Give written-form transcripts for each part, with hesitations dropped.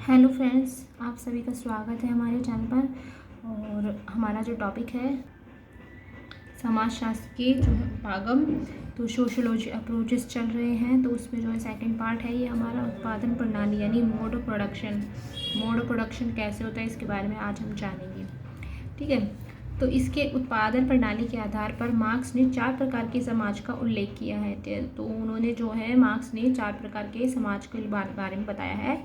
Hello friends, आप सभी का स्वागत है हमारे चैनल पर। और हमारा जो टॉपिक है समाजशास्त्र के जो है उपागम, तो सोशोलॉजी अप्रोचेस चल रहे हैं। तो उसमें जो है सेकंड पार्ट है ये हमारा उत्पादन प्रणाली यानी mode of production. Mode of production कैसे होता है इसके बारे में आज हम जानेंगे। ठीक है, तो इसके उत्पादन प्रणाली के आधार पर मार्क्स ने 4 प्रकार के समाज का उल्लेख किया है। तो उन्होंने जो है मार्क्स ने 4 प्रकार के समाज के बारे में बताया है।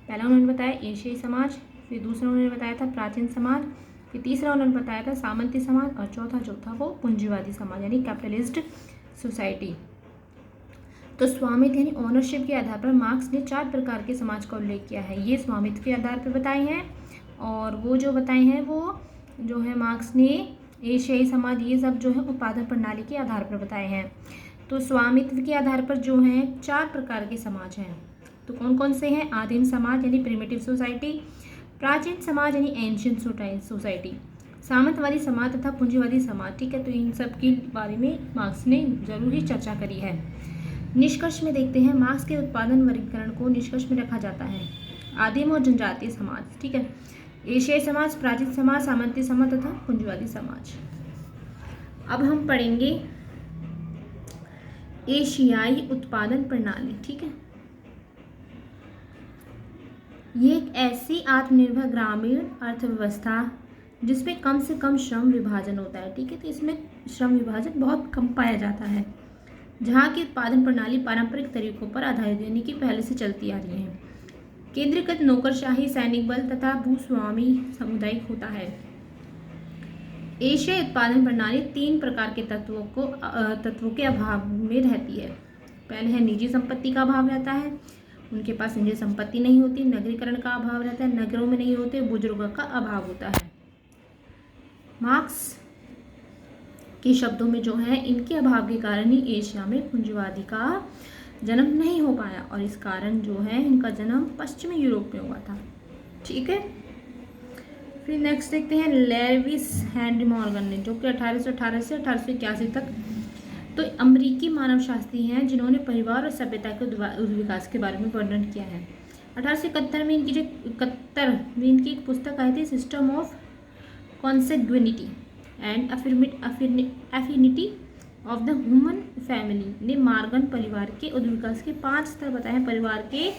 पहला उन्होंने बताया एशियाई समाज, फिर दूसरा उन्होंने बताया था प्राचीन समाज, फिर तीसरा उन्होंने बताया था सामंती समाज, और चौथा जो था वो पूंजीवादी समाज यानी कैपिटलिस्ट सोसाइटी। तो स्वामित्व यानी ओनरशिप के आधार पर मार्क्स ने 4 प्रकार के समाज का उल्लेख किया है। ये स्वामित्व के आधार पर बताए हैं, और वो जो बताए हैं वो जो है मार्क्स ने एशियाई समाज ये सब जो है उत्पादन प्रणाली के आधार पर बताए हैं। तो स्वामित्व के आधार पर जो है 4 प्रकार के समाज हैं। तो कौन कौन से हैं? आदिम समाज यानी प्रिमिटिव सोसाइटी, प्राचीन समाज यानी एंशियंट सोसाइटी, सामंतवादी समाज तथा पूंजीवादी समाज। ठीक है, तो इन सब के बारे में मार्क्स ने जरूर ही चर्चा करी है। निष्कर्ष में देखते हैं, मार्क्स के उत्पादन वर्गीकरण को निष्कर्ष में रखा जाता है। आदिम और जनजातीय समाज, ठीक है, एशियाई समाज, प्राचीन समाज, सामंती समाज तथा पूंजीवादी समाज। अब हम पढ़ेंगे एशियाई उत्पादन प्रणाली। ठीक है, ये एक ऐसी आत्मनिर्भर ग्रामीण अर्थव्यवस्था जिसमें कम से कम श्रम विभाजन होता है। ठीक है, तो इसमें श्रम विभाजन बहुत कम पाया जाता है, जहाँ की उत्पादन प्रणाली पारंपरिक तरीकों पर आधारित यानी कि पहले से चलती आ रही है। केंद्रीकृत नौकरशाही सैनिक बल तथा भूस्वामी सामुदायिक होता है। एशियाई उत्पादन प्रणाली 3 प्रकार के तत्वों के अभाव में रहती है। पहले है निजी संपत्ति का अभाव रहता है, उनके पास निजी संपत्ति नहीं होती। नगरीकरण का अभाव रहता है, नगरों में नहीं होते। बुजुर्गों का अभाव होता है। मार्क्स के शब्दों में जो है इनके अभाव के कारण ही एशिया में पूंजीवादी का जन्म नहीं हो पाया, और इस कारण जो है इनका जन्म पश्चिमी यूरोप में हुआ था। ठीक है, फिर नेक्स्ट देखते हैं लेविस हेनरी मॉर्गन ने, जो कि 1818 से 1881 तक तो अमेरिकी मानवशास्त्री हैं जिन्होंने परिवार और सभ्यता के विकास के बारे में वर्णन किया है। 1871 में इनकी एक पुस्तक आई थी, system of consanguinity and affinity of the human family ने मॉर्गन परिवार के उद्विकास के 5 स्तर बताए हैं। परिवार के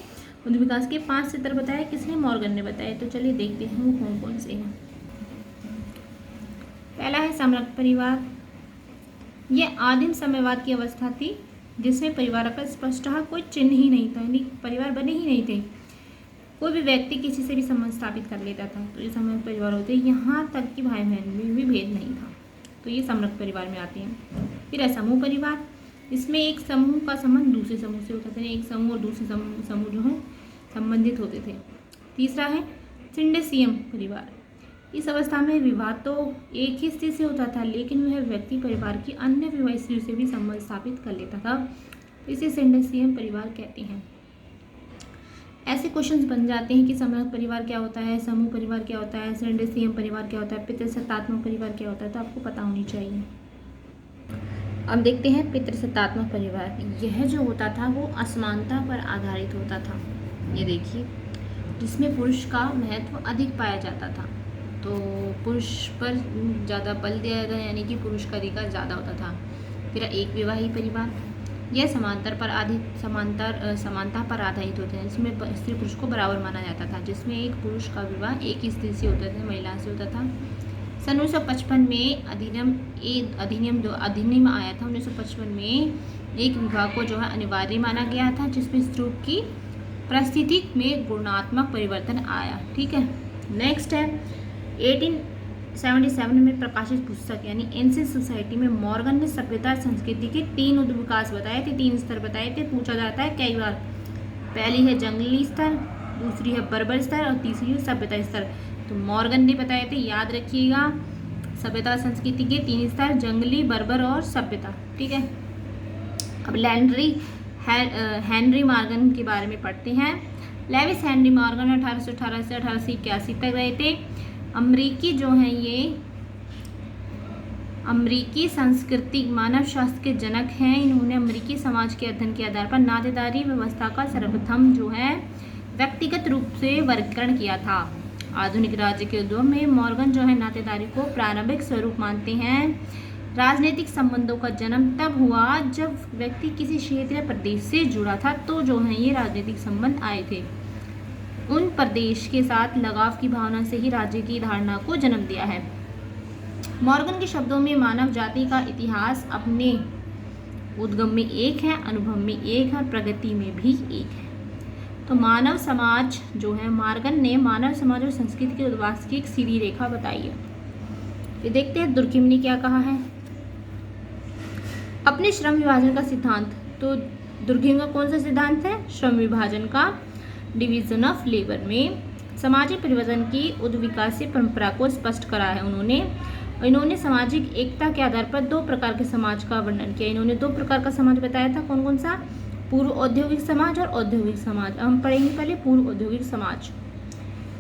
उद्विकास के 5 स्तर बताए किसने? मॉर्गन ने बताया। तो चलिए देखते हैं वो कौन कौन से हैं। पहला है समृद्ध परिवार। यह आदिम साम्यवाद की अवस्था थी जिसमें परिवार का स्पष्टतः कोई चिन्ह ही नहीं था, यानी परिवार बने ही नहीं थे। कोई भी व्यक्ति किसी से भी संबंध स्थापित कर लेता था, तो ये समृद्ध परिवार होते। यहाँ तक कि भाई बहन में भी भेद नहीं था, तो ये समृद्ध परिवार में आते हैं। फिर है समूह परिवार। इसमें एक समूह का संबंध दूसरे समूह से होता था, एक समूह और दूसरे समूह जो है संबंधित होते थे। तीसरा है सिंडेसियम परिवार। इस अवस्था में विवाह तो एक ही स्त्री से होता था, लेकिन वह व्यक्ति परिवार की अन्य विवाह स्त्रियों से भी संबंध स्थापित कर लेता था। इसे सिंडेसियम परिवार कहते हैं। ऐसे क्वेश्चंस बन जाते हैं कि समृद्ध परिवार क्या होता है, समूह परिवार क्या होता है, सिंडेसियम परिवार क्या होता है, पितृसत्तात्मक परिवार क्या होता है, तो आपको पता होनी चाहिए। अब देखते हैं पितृसत्तात्मक परिवार। यह जो होता था वो असमानता पर आधारित होता था। ये देखिए, जिसमें पुरुष का महत्व अधिक पाया जाता था, तो पुरुष पर ज़्यादा बल दिया जाता है, यानी कि पुरुष का अधिकार ज़्यादा होता था। फिर एक विवाही परिवार। यह समानता पर आधारित होते हैं, इसमें स्त्री पुरुष को बराबर माना जाता था, जिसमें एक पुरुष का विवाह एक स्त्री से होता था, महिला से होता था। सन 1955 में अधिनियम आया था। 1955 में एक विवाह को जो है अनिवार्य माना गया था, जिसमें स्त्रियों की परिस्थिति में गुणात्मक परिवर्तन आया। ठीक है, नेक्स्ट है 1877 में प्रकाशित पुस्तक यानी एंशिएंट सोसाइटी में मॉर्गन ने सभ्यता संस्कृति के 3 उद्विकास बताए थे, 3 स्तर बताए थे। पूछा जाता है कई बार। पहली है जंगली स्तर, दूसरी है बर्बर स्तर, और तीसरी है सभ्यता स्तर। तो मॉर्गन ने बताए थे, याद रखिएगा, सभ्यता संस्कृति के 3 स्तर, जंगली, बर्बर और सभ्यता। ठीक है, अब हेनरी मॉर्गन के बारे में पढ़ते हैं। लेविस हेनरी मॉर्गन 1818 से 1881 तक रहे थे। अमरीकी जो हैं ये अमरीकी सांस्कृतिक मानवशास्त्र के जनक हैं। इन्होंने अमरीकी समाज के अध्ययन के आधार पर नातेदारी व्यवस्था का सर्वप्रथम जो है व्यक्तिगत रूप से वर्गीकरण किया था। आधुनिक राज्य के उद्भव में मॉर्गन जो है नातेदारी को प्रारंभिक स्वरूप मानते हैं। राजनीतिक संबंधों का जन्म तब हुआ जब व्यक्ति किसी क्षेत्र या प्रदेश से जुड़ा था, तो जो है ये राजनीतिक संबंध आए थे। उन प्रदेश के साथ लगाव की भावना से ही राज्य की धारणा को जन्म दिया है। मॉर्गन के शब्दों में मानव जाति का इतिहास अपने उद्गम में एक है, अनुभव में एक है और प्रगति में भी एक है। तो मानव समाज जो है, मॉर्गन ने मानव समाज और संस्कृति के उद्वास की एक सीधी रेखा बताई है। ये देखते हैं दुर्खिम ने क्या कहा है अपने श्रम विभाजन का सिद्धांत। तो दुर्खिम का कौन सा सिद्धांत है? श्रम विभाजन का। डिवीजन ऑफ लेबर में सामाजिक परिवर्तन की उद्विकासीय परंपरा को स्पष्ट करा है इन्होंने सामाजिक एकता के आधार पर दो प्रकार के समाज का वर्णन किया। इन्होंने दो प्रकार का समाज बताया था, कौन कौन सा? पूर्व औद्योगिक समाज और औद्योगिक समाज। हम पढ़ेंगे पहले पूर्व औद्योगिक समाज।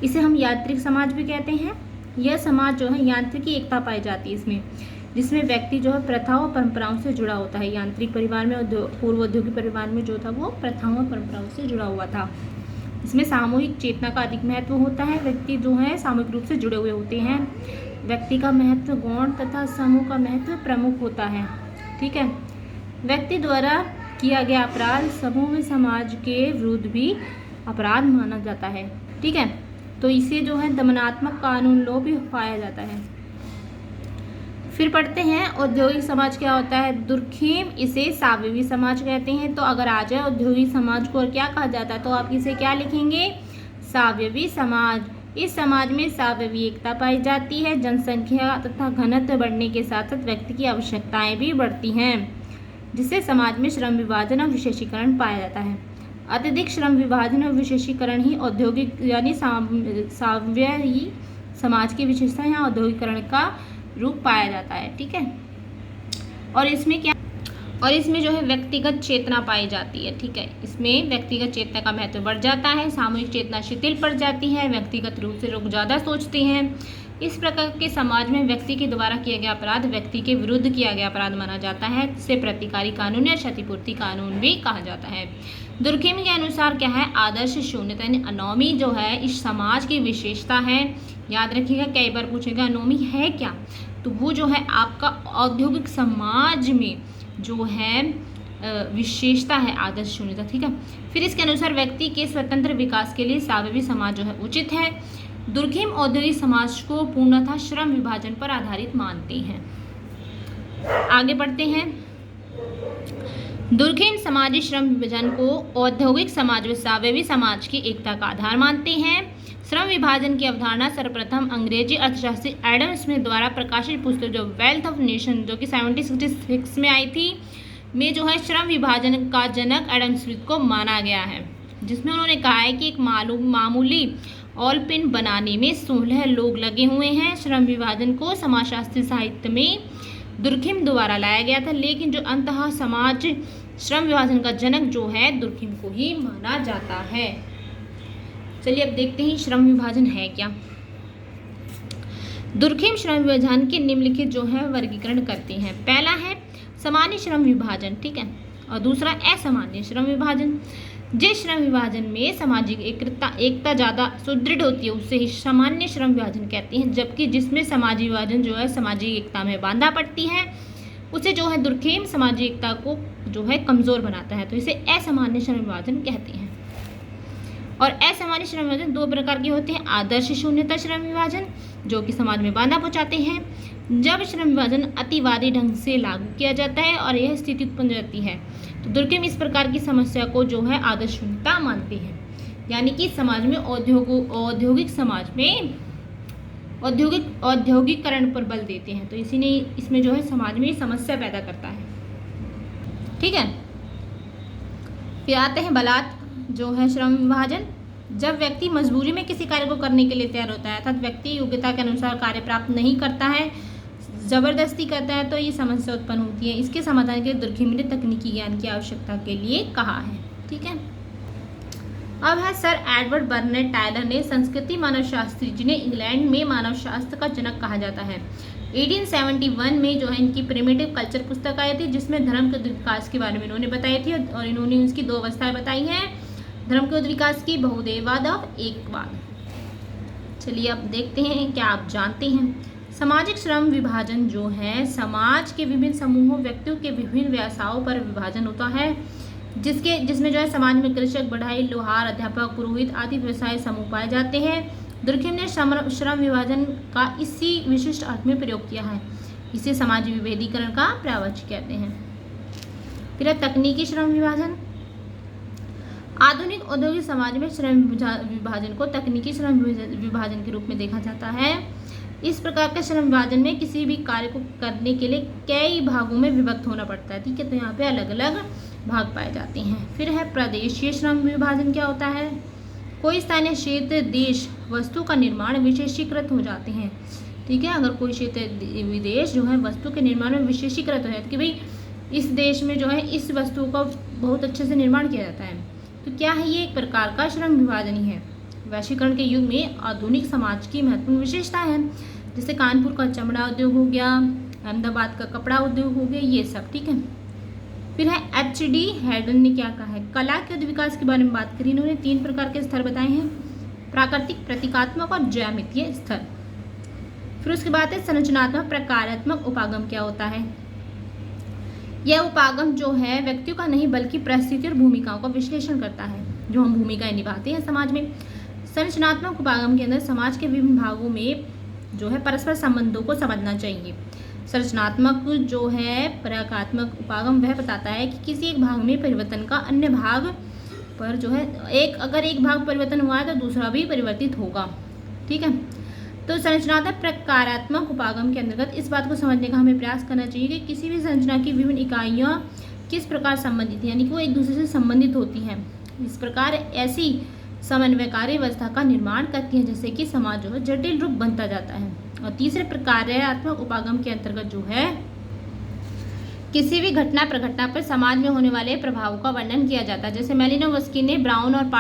इसे हम यांत्रिक समाज भी कहते हैं। यह समाज जो है यांत्रिकी एकता पाई जाती है इसमें, जिसमें व्यक्ति जो है प्रथाओं और परंपराओं से जुड़ा होता है। यांत्रिक परिवार में पूर्व औद्योगिक परिवार में जो था वो प्रथाओं और परंपराओं से जुड़ा हुआ था। इसमें सामूहिक चेतना का अधिक महत्व होता है। व्यक्ति जो है सामूहिक रूप से जुड़े हुए होते हैं। व्यक्ति का महत्व गौण तथा समूह का महत्व प्रमुख होता है। ठीक है। व्यक्ति द्वारा किया गया अपराध समूह में समाज के विरुद्ध भी अपराध माना जाता है। ठीक है। तो इसे जो है दमनात्मक कानून लॉ भी पाया जाता है। फिर पढ़ते हैं औद्योगिक समाज क्या होता है। दुर्खिम इसे सावयवी समाज कहते हैं। तो अगर आ जाए औद्योगिक समाज को और क्या कहा जाता है, तो आप इसे क्या लिखेंगे? सावयवी समाज। इस समाज में सावयवी एकता पाई जाती है। जनसंख्या तथा घनत्व बढ़ने के साथ साथ व्यक्ति की आवश्यकताएं भी बढ़ती हैं, जिससे समाज में श्रम विभाजन और विशेषीकरण पाया जाता है। अत्यधिक श्रम विभाजन और विशेषीकरण ही औद्योगिक यानी सावयवी समाज की विशेषता या औद्योगिकरण का रूप पाया जाता है। ठीक है। और इसमें जो है व्यक्तिगत चेतना पाई जाती है। ठीक है। इसमें व्यक्तिगत चेतना का महत्व बढ़ जाता है। सामूहिक चेतना शिथिल पड़ जाती है। व्यक्तिगत रूप से लोग ज़्यादा सोचते हैं। इस प्रकार के समाज में व्यक्ति के द्वारा किया गया अपराध व्यक्ति के विरुद्ध किया गया अपराध माना जाता है। इसे प्रतिकारी कानून या क्षतिपूर्ति कानून भी कहा जाता है। दुर्खिम के अनुसार क्या है? आदर्श शून्यता यानी अनोमी जो है इस समाज की विशेषता है। याद रखिएगा, कई बार पूछेगा अनोमी है क्या, तो वो जो है आपका औद्योगिक समाज में जो है विशेषता है आदर्श शून्यता। ठीक है। फिर इसके अनुसार व्यक्ति के स्वतंत्र विकास के लिए सावयवी समाज जो है उचित है। दुर्खिम औद्योगिक समाज को पूर्णतः श्रम विभाजन पर आधारित मानते हैं। आगे बढ़ते हैं। दुर्खिम समाजी श्रम विभाजन को औद्योगिक समाज व सावयवी समाज की एकता का आधार मानते हैं। श्रम विभाजन की अवधारणा सर्वप्रथम अंग्रेजी अर्थशास्त्री एडम स्मिथ द्वारा प्रकाशित पुस्तक जो वेल्थ ऑफ नेशन जो कि 1766 में आई थी में जो है श्रम विभाजन का जनक एडम स्मिथ को माना गया है, जिसमें उन्होंने कहा है कि एक मामूली ऑल पिन बनाने में 16 लोग लगे हुए हैं। श्रम विभाजन को समाजशास्त्री साहित्य में दुर्खिम द्वारा लाया गया था, लेकिन जो अंततः समाज श्रम विभाजन का जनक जो है दुर्खिम को ही माना जाता है। चलिए अब देखते हैं श्रम विभाजन है क्या। दुर्खिम श्रम विभाजन के निम्नलिखित जो है वर्गीकरण करते हैं। पहला है सामान्य श्रम विभाजन। ठीक है। और दूसरा असामान्य श्रम विभाजन। जिस श्रम विभाजन में सामाजिक एकता ज़्यादा सुदृढ़ होती है उसे ही सामान्य श्रम विभाजन कहते हैं, जबकि जिसमें सामाजिक विभाजन जो है सामाजिक एकता में बाधा पड़ती है उसे जो है दुर्खिम सामाजिक एकता को जो है कमज़ोर बनाता है, तो इसे असामान्य श्रम विभाजन कहते हैं। और असामान्य श्रम विभाजन दो प्रकार के होते हैं। आदर्श शून्यता श्रम विभाजन जो कि समाज में बाधा पहुंचाते हैं। जब श्रम विभाजन अतिवादी ढंग से लागू किया जाता है और यह स्थिति उत्पन्न रहती है, तो दुर्खिम इस प्रकार की समस्या को जो है आदर्श शून्यता मानते हैं, यानी कि समाज में औद्योगिक समाज में औद्योगिकरण पर बल देते हैं, तो इसी ने इसमें जो है समाज में समस्या पैदा करता है। ठीक है। फिर आते हैं बलात् जो है श्रम विभाजन। जब व्यक्ति मजबूरी में किसी कार्य को करने के लिए तैयार होता है अर्थात व्यक्ति योग्यता के अनुसार कार्य प्राप्त नहीं करता है, जबरदस्ती करता है, तो ये समस्या उत्पन्न होती है। इसके समाधान के लिए दुर्खिम ने तकनीकी ज्ञान की आवश्यकता के लिए कहा है। ठीक है। अब है सर एडवर्ड बर्नेट टायलर ने संस्कृति मानवशास्त्री, जिन्हें इंग्लैंड में मानवशास्त्र का जनक कहा जाता है। 1871 में जो है इनकी प्रिमिटिव कल्चर पुस्तक आई थी, जिसमें धर्म के विकास के बारे में इन्होंने बताई थी और इन्होंने उसकी दो अवस्थाएं बताई हैं, धर्म के विकास की बहुदेववाद और एकवाद। चलिए अब देखते हैं क्या आप जानते हैं। सामाजिक श्रम विभाजन जो है समाज के विभिन्न समूहों व्यक्तियों के विभिन्न व्यवसायों पर विभाजन होता है, जिसमें जो है समाज में कृषक, बढ़ई, लोहार, अध्यापक, पुरोहित आदि व्यवसाय समूह पाए जाते हैं। दुर्कहेम ने श्रम विभाजन का इसी विशिष्ट अर्थ में प्रयोग किया है। इसे समाज विभेदीकरण का प्रवचन कहते हैं। फिर है तकनीकी श्रम विभाजन। आधुनिक औद्योगिक समाज में श्रम विभाजन को तकनीकी श्रम विभाजन के रूप में देखा जाता है। इस प्रकार के श्रम विभाजन में किसी भी कार्य को करने के लिए कई भागों में विभक्त होना पड़ता है। ठीक है, तो यहाँ पे अलग अलग भाग पाए जाते हैं। फिर है प्रदेशीय श्रम विभाजन। क्या होता है? कोई स्थानीय क्षेत्र, देश, वस्तु का निर्माण विशेषीकृत हो जाते हैं। ठीक है, अगर कोई क्षेत्र, विदेश जो है वस्तु के निर्माण में विशेषीकृत हो जाता है कि भाई इस देश में जो है इस वस्तु का बहुत अच्छे से निर्माण किया जाता है, तो क्या है, ये एक प्रकार का श्रम विभाजन ही है। वैश्वीकरण के युग में आधुनिक समाज की महत्वपूर्ण विशेषता है, जैसे कानपुर का चमड़ा उद्योग हो गया, अहमदाबाद का कपड़ा उद्योग हो गया, ये सब। ठीक है। फिर है H.D. हेडन ने क्या कहा है? कला के विकास के बारे में बात करी। इन्होंने 3 प्रकार के स्तर बताए हैं, प्राकृतिक, प्रतीकात्मक और ज्यामितीय स्तर। फिर उसके बाद है संरचनात्मक प्रकारात्मक उपागम। क्या होता है? यह उपागम जो है व्यक्तियों का नहीं बल्कि परिस्थिति और भूमिकाओं का विश्लेषण करता है, जो हम भूमिकाएं निभाते हैं समाज में। संरचनात्मक उपागम के अंदर समाज के विभिन्न भागों में जो है परस्पर संबंधों को समझना चाहिए। संरचनात्मक जो है प्रकारात्मक उपागम वह बताता है कि किसी एक भाग में परिवर्तन का अन्य भाग पर जो है अगर एक भाग परिवर्तन हुआ है तो दूसरा भी परिवर्तित होगा। ठीक है, तो संरचनात्मक प्रकारात्मक उपागम के अंतर्गत इस बात को समझने का हमें प्रयास करना चाहिए कि किसी भी संरचना की विभिन्न इकाइयाँ किस प्रकार संबंधित हैं, यानी कि वो एक दूसरे से संबंधित होती हैं। इस प्रकार ऐसी समन्वयकारी व्यवस्था का निर्माण करती हैं जिससे कि समाज जो है जटिल रूप बनता जाता है। और तीसरे प्रकारात्मक उपागम के अंतर्गत जो है किसी भी घटना प्रघटना पर समाज में होने वाले प्रभावों का वर्णन किया जाता है। जैसे मेलिनोवस्की ने ब्राउन और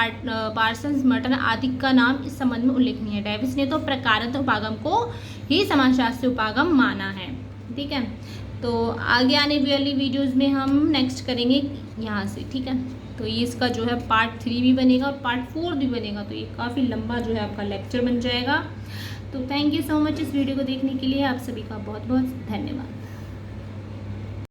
पार्सन्स मर्टन आदि का नाम इस संबंध में उल्लेखनीय है। डेविस ने तो प्रकारात्मक उपागम को ही समाजशास्त्रीय उपागम माना है। ठीक है, तो आगे आने वाली वीडियोज़ में हम नेक्स्ट करेंगे यहाँ से। ठीक है, तो ये इसका जो है पार्ट 3 भी बनेगा और पार्ट 4 भी बनेगा, तो ये काफ़ी लंबा जो है आपका लेक्चर बन जाएगा। तो थैंक यू सो मच इस वीडियो को देखने के लिए। आप सभी का बहुत बहुत धन्यवाद।